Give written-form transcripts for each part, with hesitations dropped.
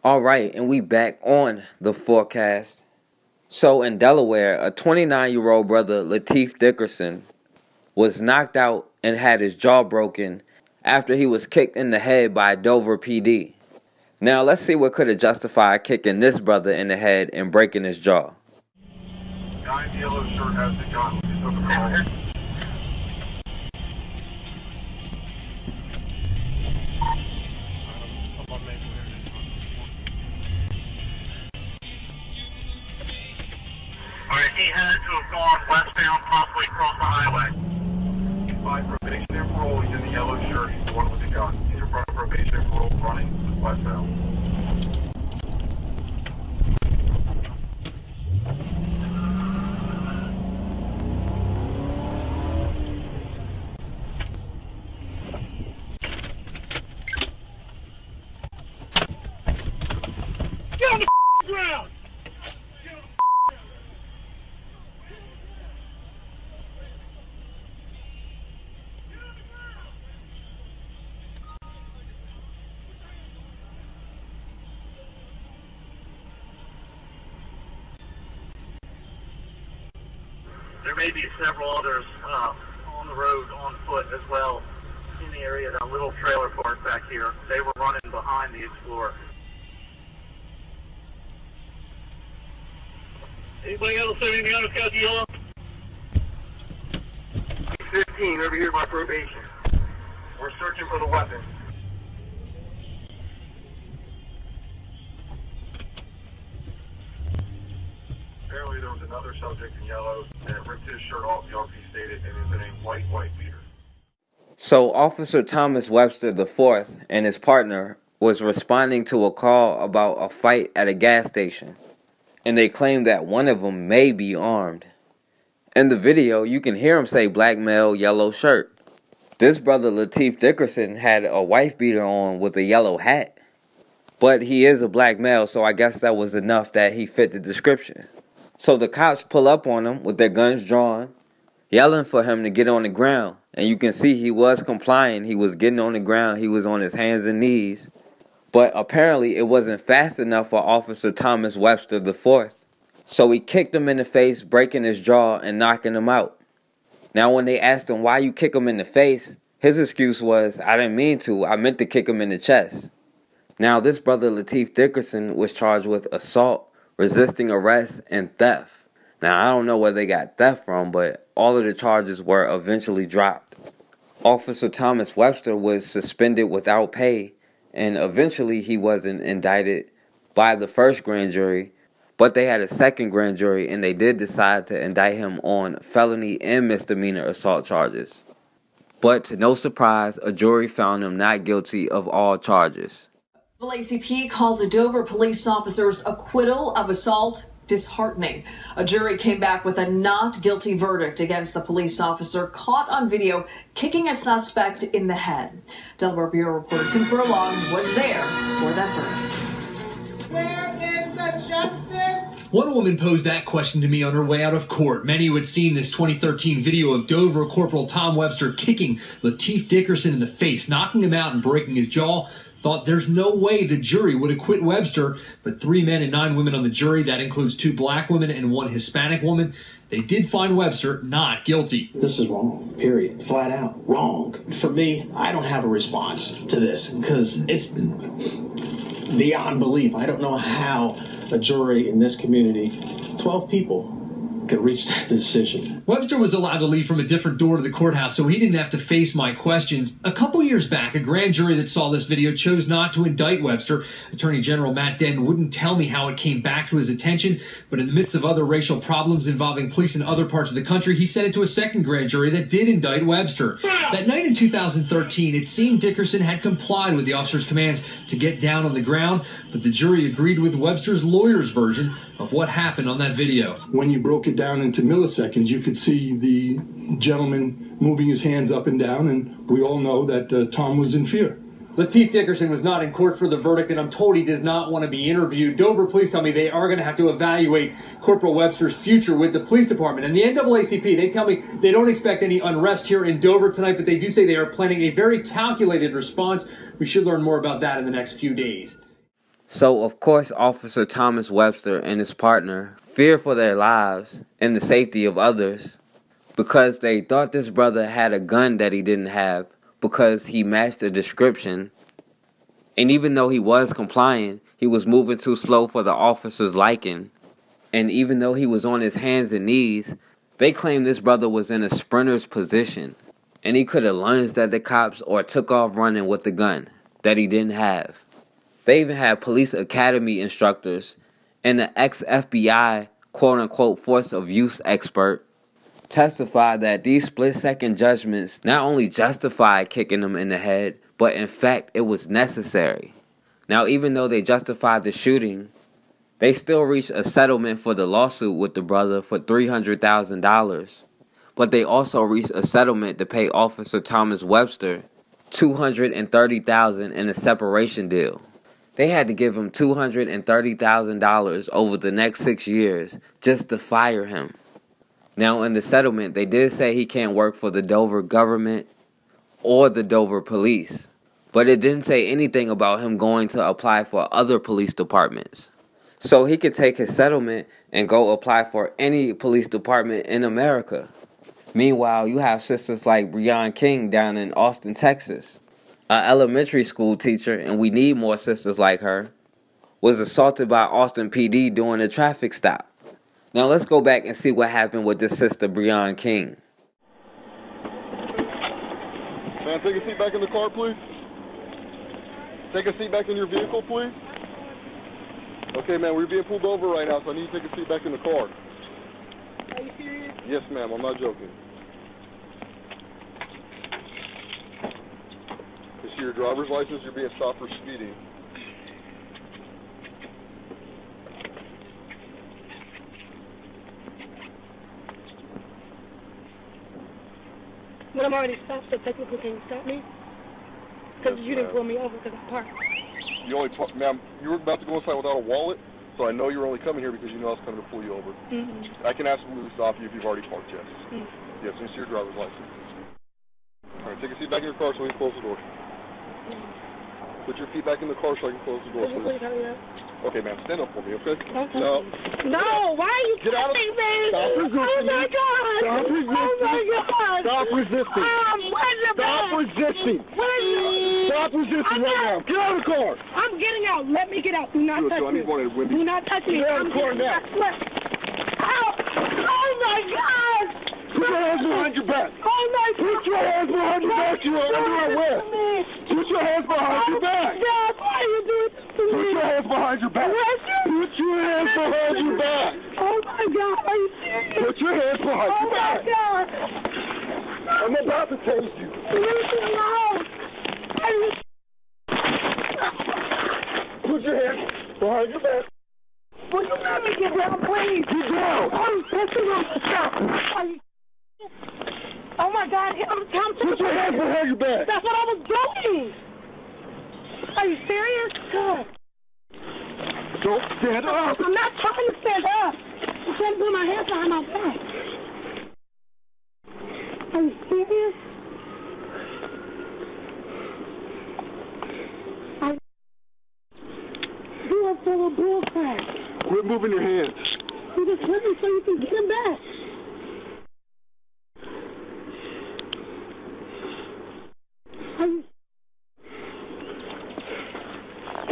All right, and we back on the forecast. So in Delaware, a 29-year-old brother, Lateef Dickerson, was knocked out and had his jaw broken after he was kicked in the head by Dover PD. Now let's see what could have justified kicking this brother in the head and breaking his jaw. Guy in the yellow shirt has the gun. He's looking for all. Alright, he had to have gone westbound, possibly across the highway. By probation and parole, he's in the yellow shirt. He's the one with the gun. He's in front of probation and parole running westbound. Get on the ground! There may be several others on the road, on foot as well, in the area. That little trailer park back here. They were running behind the Explorer. Anybody else have anything else got the yellow? 15 over here by probation. We're searching for the weapon. Apparently there was another subject in yellow that ripped his shirt off, the RP stated, and is in a white beater. So Officer Thomas Webster IV and his partner was responding to a call about a fight at a gas station, and they claimed that one of them may be armed. In the video, you can hear him say black male, yellow shirt. This brother Lateef Dickerson had a wife beater on with a yellow hat, but he is a black male, so I guess that was enough that he fit the description. So the cops pull up on him with their guns drawn, yelling for him to get on the ground. And you can see he was complying. He was getting on the ground. He was on his hands and knees. But apparently it wasn't fast enough for Officer Thomas Webster IV. So he kicked him in the face, breaking his jaw and knocking him out. Now when they asked him why you kick him in the face, his excuse was, I didn't mean to. I meant to kick him in the chest. Now this brother Lateef Dickerson was charged with assault, resisting arrest, and theft. Now, I don't know where they got theft from, but all of the charges were eventually dropped. Officer Thomas Webster was suspended without pay, and eventually he wasn't indicted by the first grand jury, but they had a second grand jury, and they did decide to indict him on felony and misdemeanor assault charges. But to no surprise, a jury found him not guilty of all charges. The LACP calls a Dover police officer's acquittal of assault disheartening. A jury came back with a not guilty verdict against the police officer caught on video kicking a suspect in the head. Delaware Bureau reporter Tim Furlong was there for that verdict. Where is the justice? One woman posed that question to me on her way out of court. Many who had seen this 2013 video of Dover Corporal Tom Webster kicking Lateef Dickerson in the face, knocking him out and breaking his jaw, thought there's no way the jury would acquit Webster, but 3 men and 9 women on the jury, that includes 2 black women and 1 Hispanic woman, they did find Webster not guilty. This is wrong, period. Flat out wrong. For me, I don't have a response to this because it's beyond belief. I don't know how a jury in this community, 12 people, could reach that decision. Webster was allowed to leave from a different door to the courthouse, so he didn't have to face my questions. A couple years back, a grand jury that saw this video chose not to indict Webster. Attorney General Matt Dent wouldn't tell me how it came back to his attention, but in the midst of other racial problems involving police in other parts of the country, he sent it to a second grand jury that did indict Webster. That night in 2013, it seemed Dickerson had complied with the officer's commands to get down on the ground, but the jury agreed with Webster's lawyer's version of what happened on that video. When you broke it down into milliseconds, you could see the gentleman moving his hands up and down, and we all know that Tom was in fear. Lateef Dickerson was not in court for the verdict, and I'm told he does not want to be interviewed. Dover police tell me they are going to have to evaluate Corporal Webster's future with the police department. And the NAACP, they tell me they don't expect any unrest here in Dover tonight, but they do say they are planning a very calculated response. We should learn more about that in the next few days. So, of course, Officer Thomas Webster and his partner feared for their lives and the safety of others because they thought this brother had a gun that he didn't have because he matched the description. And even though he was complying, he was moving too slow for the officer's liking. And even though he was on his hands and knees, they claimed this brother was in a sprinter's position and he could have lunged at the cops or took off running with the gun that he didn't have. They even had police academy instructors and the ex-FBI quote-unquote force of use expert testified that these split-second judgments not only justified kicking him in the head, but in fact it was necessary. Now, even though they justified the shooting, they still reached a settlement for the lawsuit with the brother for $300,000. But they also reached a settlement to pay Officer Thomas Webster $230,000 in a separation deal. They had to give him $230,000 over the next 6 years just to fire him. Now, in the settlement, they did say he can't work for the Dover government or the Dover police, but it didn't say anything about him going to apply for other police departments. So he could take his settlement and go apply for any police department in America. Meanwhile, you have sisters like Breaion King down in Austin, Texas. An elementary school teacher, and we need more sisters like her, was assaulted by Austin PD during a traffic stop. Now let's go back and see what happened with this sister Breaion King. Man, take a seat back in the car, please. Take a seat back in your vehicle, please. Okay, man, we're being pulled over right now, so I need you to take a seat back in the car. Are you serious? Yes, ma'am, I'm not joking. This is your driver's license. You're being stopped for speeding. But I'm already stopped, so technically can you stop me? Because Yes, you didn't ma'am. pull me over because I parked. You only, ma'am, you were about to go inside without a wallet, so I know you're only coming here because you know I was coming to pull you over. Mm-hmm. I can absolutely stop you if you've already parked, yes. Mm-hmm. Yes, this is your driver's license. All right, take a seat back in your car so we can close the door. Put your feet back in the car so I can close the door, Can you please. please hurry up? Okay, ma'am, stand up for me, okay? Okay. No. No, why are you Get out of- touching me? Stop resisting Oh my me. God! Stop resisting. Oh my God! Stop resisting. Where's your Stop bag? resisting. Where's your... Stop resisting I'm right not- now. Get out of the car. I'm getting out. Let me get out. Do not Sure, touch so I me. need one of the women. Do not touch me. Get out of the car getting now. out. Ow! Oh my God! Put your hands behind your back. Oh my God! Put your hands behind your back. You're under arrest. Put your hands behind your back. God, why are you doing this to me? Put your hands behind your back. Put your hands behind your back. Oh my God, are you serious? Put your hands behind Oh your my back. God! I'm about to tase you. Leave me alone! Are you... Put your hands behind your back. Will you let me get down, please? Get down. I'm pissing on the stop. Are you... Oh my God, I'm Put your hands behind your back. That's what I was doing! Are you serious? God. Don't stand up. I'm not trying to stand up. I'm trying to put my hands behind my back. Are you serious? You are full of bullcrap. Quit moving your hands. You just hit me so you can get him back. Are you...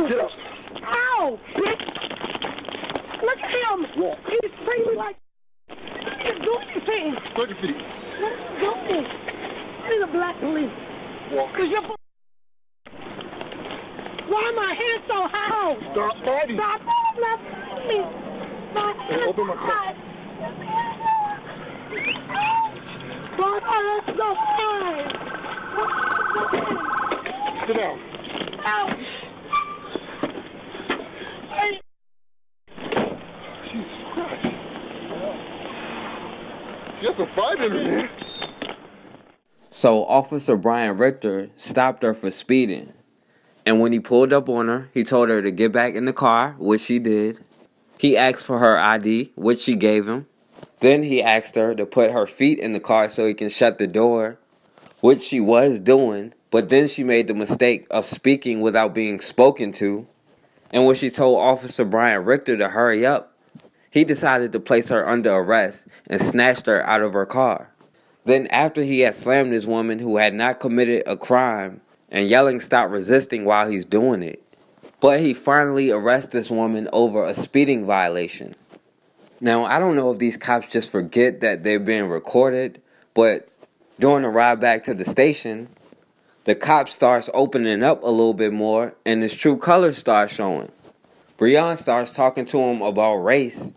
Get up. Ow! Bitch! Look at him! Walk. He's screaming like... He didn't do anything! Put your feet. What are you doing? He's a black police. Walk. Cause you're... Why are my hands so high? Stop fighting. Stop! Stop fighting me! My hands Open my so high! Why are my hands so high? Sit down. Ow! Hey! Jesus Christ. You have to fight in here. So Officer Bryan Richter stopped her for speeding. And when he pulled up on her, he told her to get back in the car, which she did. He asked for her ID, which she gave him. Then he asked her to put her feet in the car so he can shut the door, which she was doing. But then she made the mistake of speaking without being spoken to. And when she told Officer Bryan Richter to hurry up, he decided to place her under arrest and snatched her out of her car. Then after he had slammed this woman who had not committed a crime and yelling stop resisting while he's doing it, but he finally arrests this woman over a speeding violation. Now, I don't know if these cops just forget that they're being recorded, but during the ride back to the station, the cop starts opening up a little bit more and his true colors start showing. Breaion starts talking to him about race,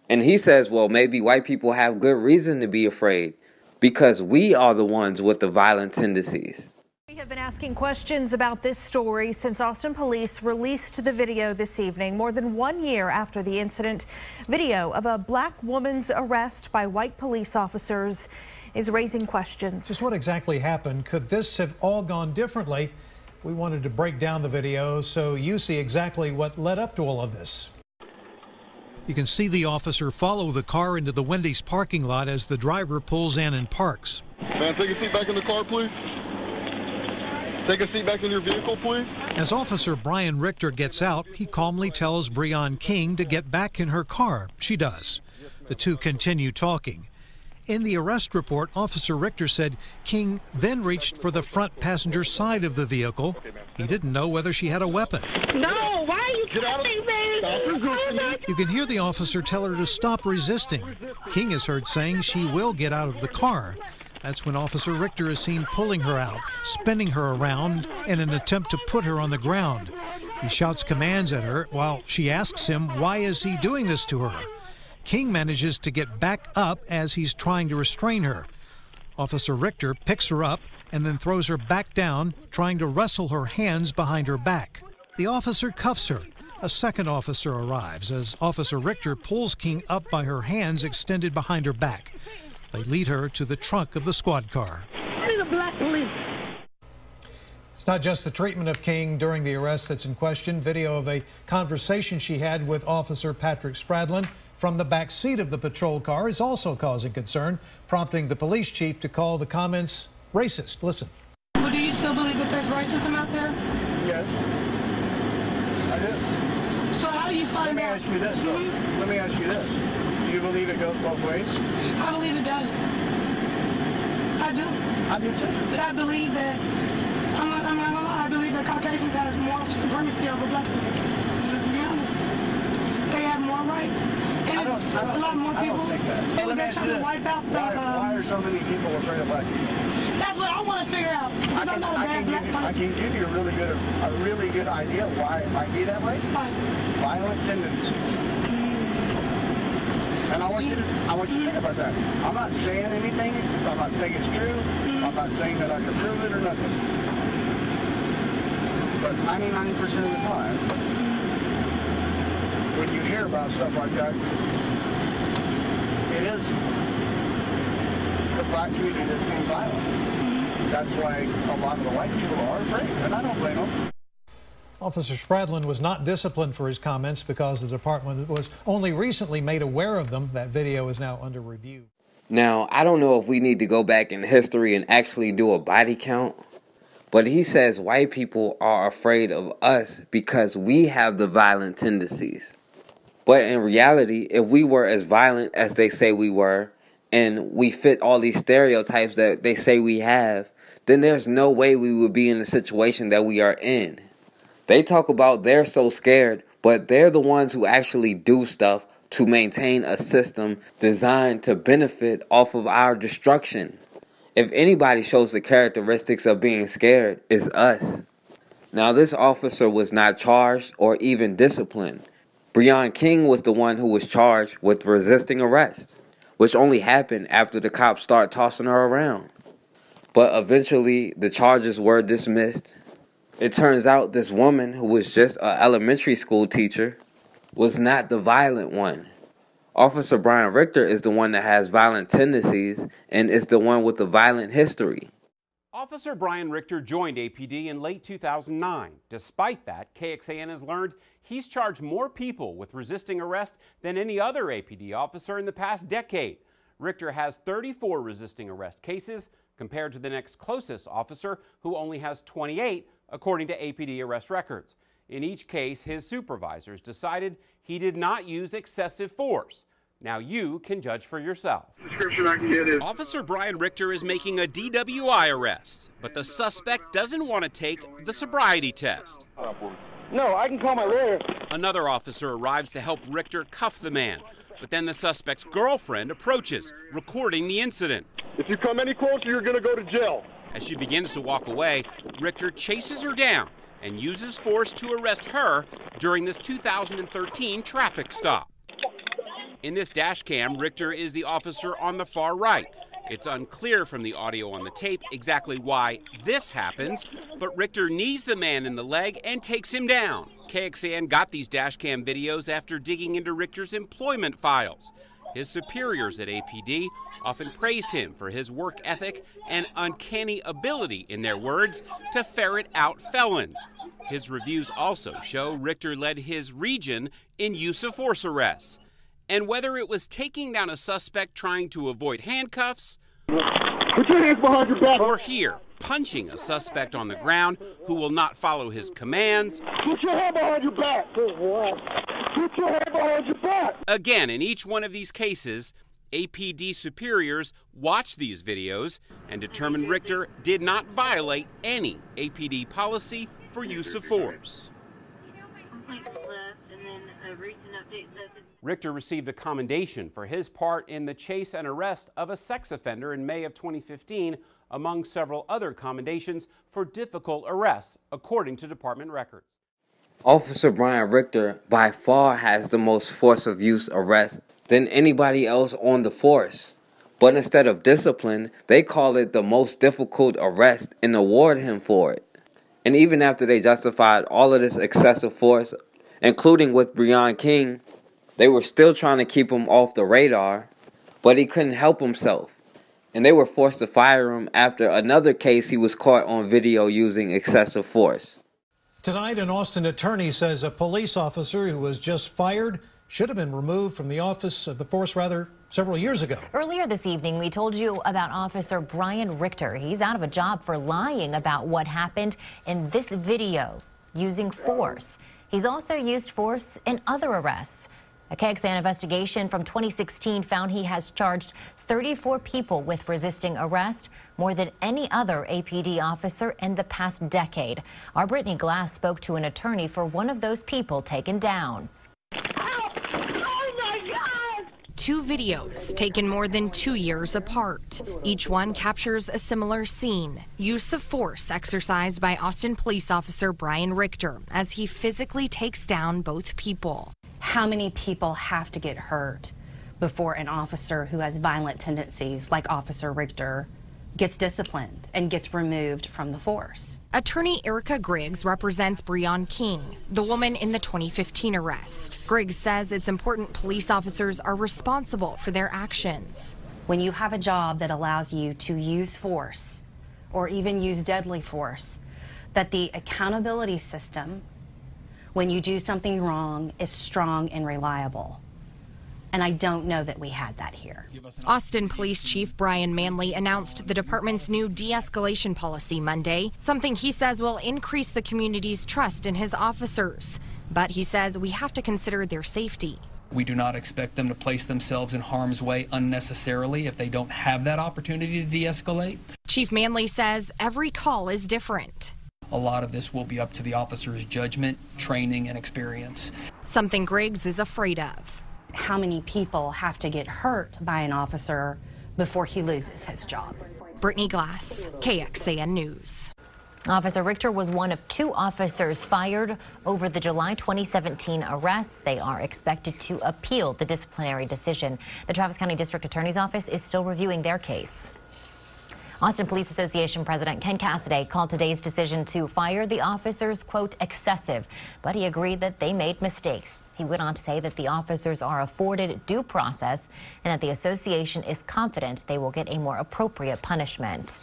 and he says, well, maybe white people have good reason to be afraid because we are the ones with the violent tendencies. We have been asking questions about this story since Austin police released the video this evening, more than 1 year after the incident. Video of a black woman's arrest by white police officers is raising questions. Just what exactly happened? Could this have all gone differently? We wanted to break down the video so you see exactly what led up to all of this. You can see the officer follow the car into the Wendy's parking lot as the driver pulls in and parks. Man, take a seat back in the car, please. Take a seat back in your vehicle, please. As Officer Bryan Richter gets out, he calmly tells Breaion King to get back in her car. She does. The two continue talking. In the arrest report, Officer Richter said King then reached for the front passenger side of the vehicle. He didn't know whether she had a weapon. No, why are you touching me? You can hear the officer tell her to stop resisting. King is heard saying she will get out of the car. That's when Officer Richter is seen pulling her out, spinning her around in an attempt to put her on the ground. He shouts commands at her while she asks him why is he doing this to her. King manages to get back up as he's trying to restrain her. Officer Richter picks her up and then throws her back down, trying to wrestle her hands behind her back. The officer cuffs her. A second officer arrives as Officer Richter pulls King up by her hands extended behind her back. They lead her to the trunk of the squad car. It's not just the treatment of King during the arrest that's in question. Video of a conversation she had with Officer Patrick Spradlin from the back seat of the patrol car is also causing concern, prompting the police chief to call the comments racist. Listen. Well, do you still believe that there's racism out there? Yes. I do. So how do you find out? Let me ask you this, though. Let me ask you this. Do you believe it goes both ways? I believe it does. I do. I do too. But I believe that, I'm not gonna lie, I believe that Caucasians has more supremacy over black people. Let's be honest. They have more rights. And it's a lot more people. I don't think that. And they're trying to wipe out the... Why are so many people afraid of black people? That's what I want to figure out. Because I'm not a bad black person. I can give you a really good idea why it might be that way. Why? Violent tendencies. And I want you to think about that. I'm not saying anything. I'm not saying it's true. I'm not saying that I can prove it or nothing. But 99% of the time, when you hear about stuff like that, it is the black community that's being violent. That's why a lot of the white people are afraid, and I don't blame them. Officer Spradlin was not disciplined for his comments because the department was only recently made aware of them. That video is now under review. Now, I don't know if we need to go back in history and actually do a body count, but he says white people are afraid of us because we have the violent tendencies. But in reality, if we were as violent as they say we were, and we fit all these stereotypes that they say we have, then there's no way we would be in the situation that we are in. They talk about they're so scared, but they're the ones who actually do stuff to maintain a system designed to benefit off of our destruction. If anybody shows the characteristics of being scared, it's us. Now, this officer was not charged or even disciplined. Breaion King was the one who was charged with resisting arrest, which only happened after the cops started tossing her around. But eventually, the charges were dismissed. It turns out this woman, who was just an elementary school teacher, was not the violent one. Officer Bryan Richter is the one that has violent tendencies and is the one with the violent history. Officer Bryan Richter joined APD in late 2009. Despite that, KXAN has learned he's charged more people with resisting arrest than any other APD officer in the past decade. Richter has 34 resisting arrest cases compared to the next closest officer, who only has 28, according to APD arrest records. In each case, his supervisors decided he did not use excessive force. Now you can judge for yourself. Description I can get is Officer Bryan Richter is making a DWI arrest, but the suspect doesn't want to take the sobriety test. No, I can call my lawyer. Another officer arrives to help Richter cuff the man, but then the suspect's girlfriend approaches, recording the incident. If you come any closer, you're going to go to jail. As she begins to walk away, Richter chases her down and uses force to arrest her during this 2013 traffic stop. In this dash cam, Richter is the officer on the far right. It's unclear from the audio on the tape exactly why this happens, but Richter knees the man in the leg and takes him down. KXAN got these dash cam videos after digging into Richter's employment files. His superiors at APD often praised him for his work ethic and uncanny ability, in their words, to ferret out felons. His reviews also show Richter led his region in use of force arrests. And whether it was taking down a suspect trying to avoid handcuffs, Put your hands behind your back. Or here, punching a suspect on the ground who will not follow his commands. Put your hand behind your back. Put your hand behind your back. Again, in each one of these cases, APD superiors watched these videos and determined Richter did not violate any APD policy for use of force. Richter received a commendation for his part in the chase and arrest of a sex offender in May of 2015, among several other commendations for difficult arrests, according to department records. Officer Bryan Richter by far has the most force of use arrests than anybody else on the force. But instead of discipline, they call it the most difficult arrest and award him for it. And even after they justified all of this excessive force, including with Breaion King, they were still trying to keep him off the radar, but he couldn't help himself. And they were forced to fire him after another case he was caught on video using excessive force. Tonight, an Austin attorney says a police officer who was just fired should have been removed from the office of the force, several years ago. Earlier this evening, we told you about Officer Bryan Richter. He's out of a job for lying about what happened in this video using force. He's also used force in other arrests. A KXAN investigation from 2016 found he has charged 34 people with resisting arrest, more than any other APD officer in the past decade. Our Brittany Glass spoke to an attorney for one of those people taken down. Two videos taken more than 2 years apart. Each one captures a similar scene. Use of force exercised by Austin police officer Bryan Richter as he physically takes down both people. How many people have to get hurt before an officer who has violent tendencies, like Officer Richter, gets disciplined and gets removed from the force? Attorney Erica Griggs represents Breaion King, the woman in the 2015 arrest. Griggs says it's important police officers are responsible for their actions. When you have a job that allows you to use force or even use deadly force, that the accountability system, when you do something wrong, is strong and reliable. And I don't know that we had that here. Austin Police Chief Brian Manley announced the department's new de-escalation policy Monday, something he says will increase the community's trust in his officers. But he says we have to consider their safety. We do not expect them to place themselves in harm's way unnecessarily if they don't have that opportunity to de-escalate. Chief Manley says every call is different. A lot of this will be up to the officer's judgment, training, and experience. Something Griggs is afraid of. How many people have to get hurt by an officer before he loses his job? Brittany Glass, KXAN News. Officer Richter was one of 2 officers fired over the July 2017 arrests. They are expected to appeal the disciplinary decision. The Travis County District Attorney's Office is still reviewing their case. Austin Police Association President Ken Cassidy called today's decision to fire the officers, quote, excessive, but he agreed that they made mistakes. He went on to say that the officers are afforded due process and that the association is confident they will get a more appropriate punishment.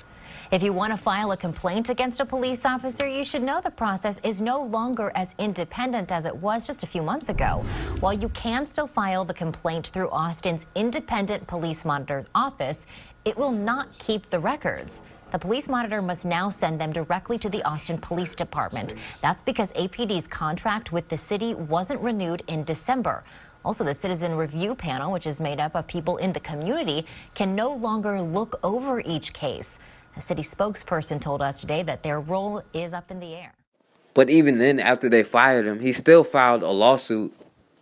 If you want to file a complaint against a police officer, you should know the process is no longer as independent as it was just a few months ago. While you can still file the complaint through Austin's independent police monitor's office, it will not keep the records. The police monitor must now send them directly to the Austin Police Department. That's because APD's contract with the city wasn't renewed in December. Also, the Citizen Review Panel, which is made up of people in the community, can no longer look over each case. A city spokesperson told us today that their role is up in the air. But even then, after they fired him, he still filed a lawsuit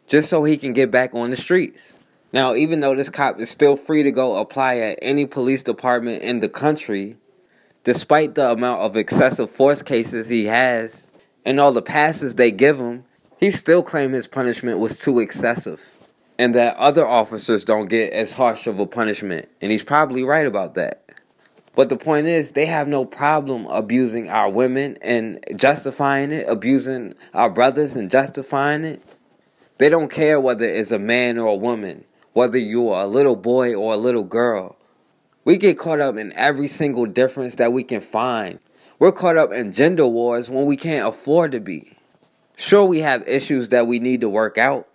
just so he can get back on the streets. Now, even though this cop is still free to go apply at any police department in the country, despite the amount of excessive force cases he has and all the passes they give him, he still claimed his punishment was too excessive and that other officers don't get as harsh of a punishment. And he's probably right about that. But the point is, they have no problem abusing our women and justifying it, abusing our brothers and justifying it. They don't care whether it's a man or a woman, whether you are a little boy or a little girl. We get caught up in every single difference that we can find. We're caught up in gender wars when we can't afford to be. Sure, we have issues that we need to work out,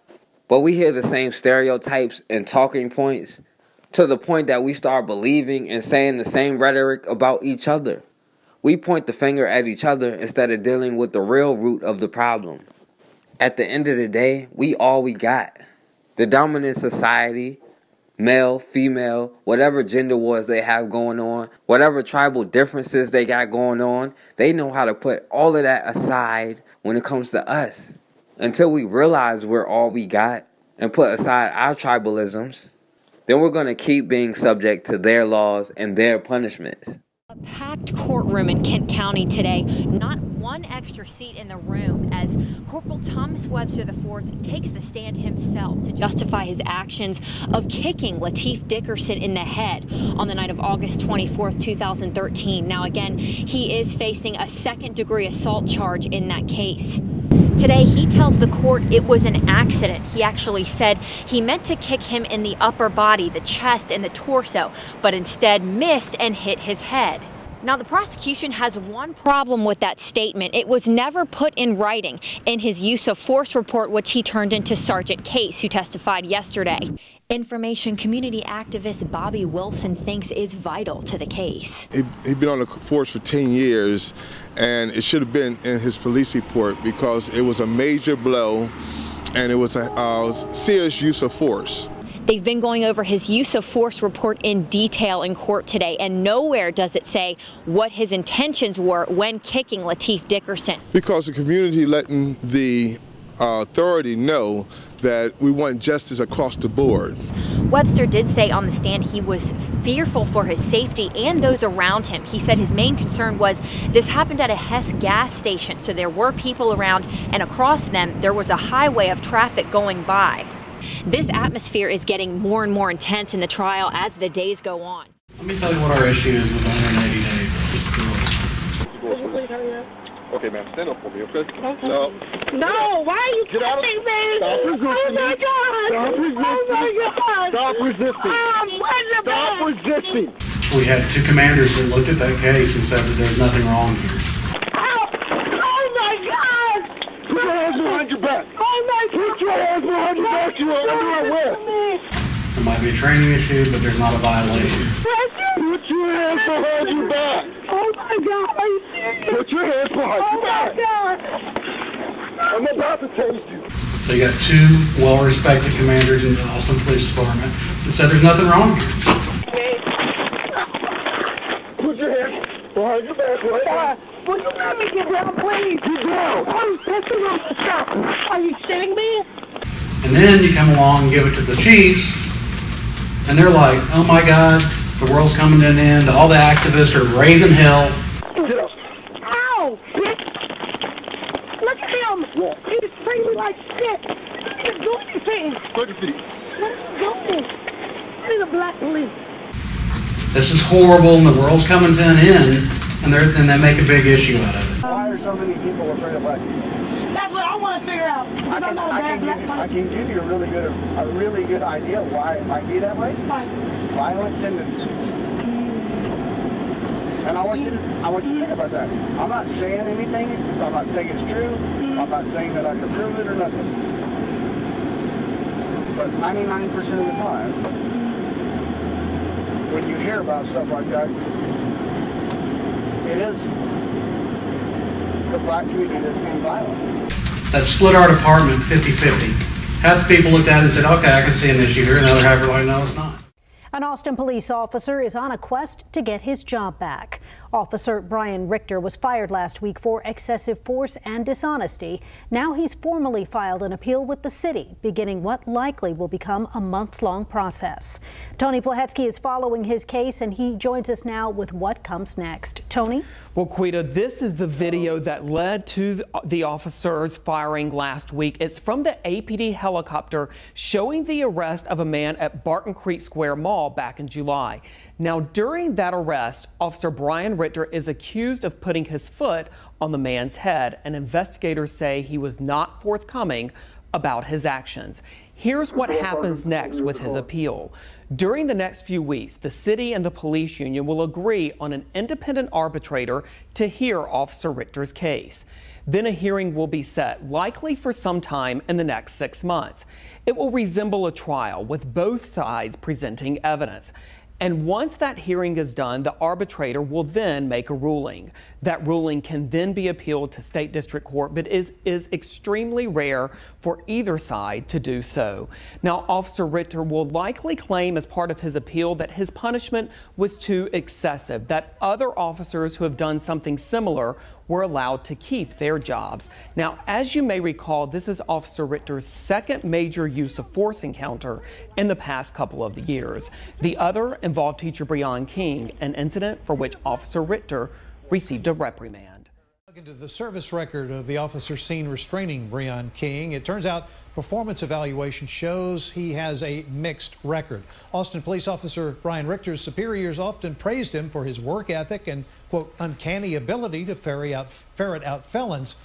but we hear the same stereotypes and talking points to the point that we start believing and saying the same rhetoric about each other. We point the finger at each other instead of dealing with the real root of the problem. At the end of the day, we all we got. The dominant society, male, female, whatever gender wars they have going on, whatever tribal differences they got going on, they know how to put all of that aside when it comes to us. Until we realize we're all we got and put aside our tribalisms, then we're going to keep being subject to their laws and their punishments. A packed courtroom in Kent County today. Not one extra seat in the room as Corporal Thomas Webster IV takes the stand himself to justify his actions of kicking Lateef Dickerson in the head on the night of August 24th, 2013. Now again, he is facing a second-degree assault charge in that case. Today, he tells the court it was an accident. He actually said he meant to kick him in the upper body, the chest, and the torso, but instead missed and hit his head. Now, the prosecution has one problem with that statement. It was never put in writing in his use of force report, which he turned into Sergeant Case, who testified yesterday. Information community activist Bobby Wilson thinks is vital to the case. He'd been on the force for 10 years, and it should have been in his police report because it was a major blow and it was a serious use of force. They've been going over his use of force report in detail in court today, and nowhere does it say what his intentions were when kicking Lateef Dickerson. Because the community letting the authority know that we want justice across the board. Webster did say on the stand he was fearful for his safety and those around him. He said his main concern was this happened at a Hess gas station, so there were people around, and across them there was a highway of traffic going by. This atmosphere is getting more and more intense in the trial as the days go on. Let me tell you what our issue is with 180 days. Okay, ma'am, stand up for me, okay? No. No, why are you kicking me? Stop resisting. Oh my God. Stop resisting. Oh my God. Stop resisting. We had two commanders that looked at that case and said that there's nothing wrong here. Oh my God. Put your hands behind your back. Oh my God. Put your hands behind your back. You are under arrest. There might be a training issue, but there's not a violation. Put your hands behind your back. Oh my God, are you serious? Put your hands behind your back. Oh my God. I'm about to tase you. So you got two well-respected commanders in the Austin Police Department that said there's nothing wrong here. Put your hands behind your back right now. Will you let me get down, please? Get down. I'm pissing on the stop. Are you shitting me? And then you come along and give it to the chiefs, and they're like, oh my God, the world's coming to an end. All the activists are raising hell. Get up. Ow, bitch. Look at him. Yeah. He's treating me like shit. He didn't do anything. Take a seat. Let him go. He's a black police. This is horrible, and the world's coming to an end, and they make a big issue out of it. Why are so many people afraid of black people? That's what I want to figure out. I can give you a really good idea why it might be that way. Violent tendencies. And I want you to think about that. I'm not saying anything. I'm not saying it's true. I'm not saying that I can prove it or nothing. But 99% of the time, when you hear about stuff like that, It is. The black community is being violent. That split our department 50-50. Half the people looked at it and said, okay, I can see an issue here, and the other half are like, no, it's not. An Austin police officer is on a quest to get his job back. Officer Bryan Richter was fired last week for excessive force and dishonesty. Now he's formally filed an appeal with the city, beginning what likely will become a months-long process. Tony Plahetsky is following his case, and he joins us now with what comes next. Tony? Well, Quita, this is the video that led to the officers firing last week. It's from the APD helicopter showing the arrest of a man at Barton Creek Square Mall back in July. Now, during that arrest, Officer Bryan Richter is accused of putting his foot on the man's head, and investigators say he was not forthcoming about his actions. Here's what happens next with his appeal. During the next few weeks, the city and the police union will agree on an independent arbitrator to hear Officer Richter's case. Then a hearing will be set, likely for some time in the next 6 months. It will resemble a trial with both sides presenting evidence. And once that hearing is done, the arbitrator will then make a ruling. That ruling can then be appealed to state district court, but it is extremely rare for either side to do so. Now, Officer Richter will likely claim as part of his appeal that his punishment was too excessive, that other officers who have done something similar were allowed to keep their jobs. Now, as you may recall, this is Officer Richter's second major use of force encounter in the past couple of years. The other involved teacher Braion King, an incident for which Officer Richter received a reprimand. Into the service record of the officer seen restraining Braion King, it turns out performance evaluation shows he has a mixed record. Austin police officer Bryan Richter's superiors often praised him for his work ethic and, quote, uncanny ability to ferret out felons.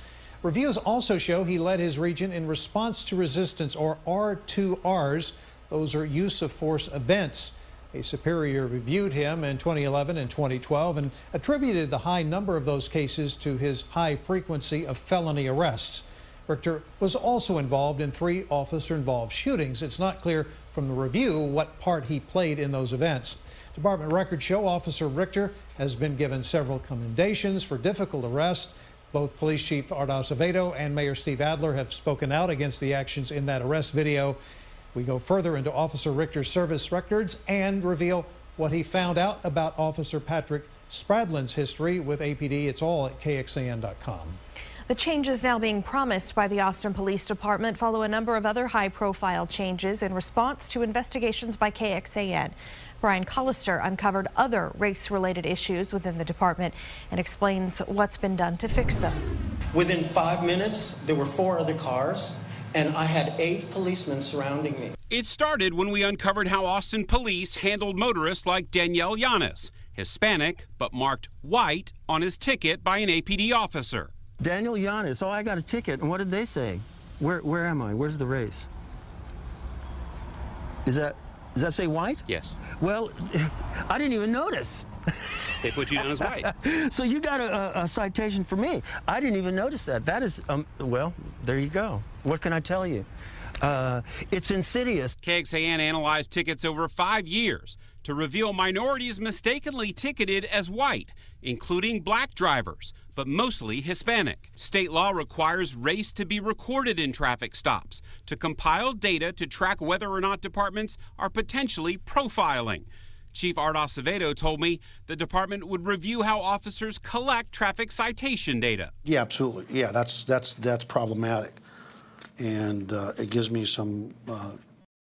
Reviews also show he led his region in response to resistance, or R2Rs. Those are use of force events. A superior reviewed him in 2011 and 2012 and attributed the high number of those cases to his high frequency of felony arrests. Richter was also involved in 3 officer-involved shootings. It's not clear from the review what part he played in those events. Department records show Officer Richter has been given several commendations for difficult arrests. Both Police Chief Art Acevedo and Mayor Steve Adler have spoken out against the actions in that arrest video. We go further into Officer Richter's service records and reveal what he found out about Officer Patrick Spradlin's history with APD. It's all at KXAN.com. The changes now being promised by the Austin Police Department follow a number of other high-profile changes in response to investigations by KXAN. Brian Collister uncovered other race-related issues within the department and explains what's been done to fix them. Within 5 minutes, there were 4 other cars, and I had 8 policemen surrounding me. It started when we uncovered how Austin police handled motorists like Danielle Yanis, Hispanic but marked white on his ticket by an APD officer. Daniel Yanis, oh, I got a ticket, and what did they say? Where am I? Where's the race? Does that say white? Yes. Well, I didn't even notice. They put you down as white. So you got a citation for me. I didn't even notice that. That is, well, there you go. What can I tell you? It's insidious. KXAN analyzed tickets over 5 years to reveal minorities mistakenly ticketed as white, including black drivers, but mostly Hispanic. State law requires race to be recorded in traffic stops to compile data to track whether or not departments are potentially profiling. Chief Art Acevedo told me the department would review how officers collect traffic citation data. Yeah, absolutely. Yeah, that's problematic. And it gives me some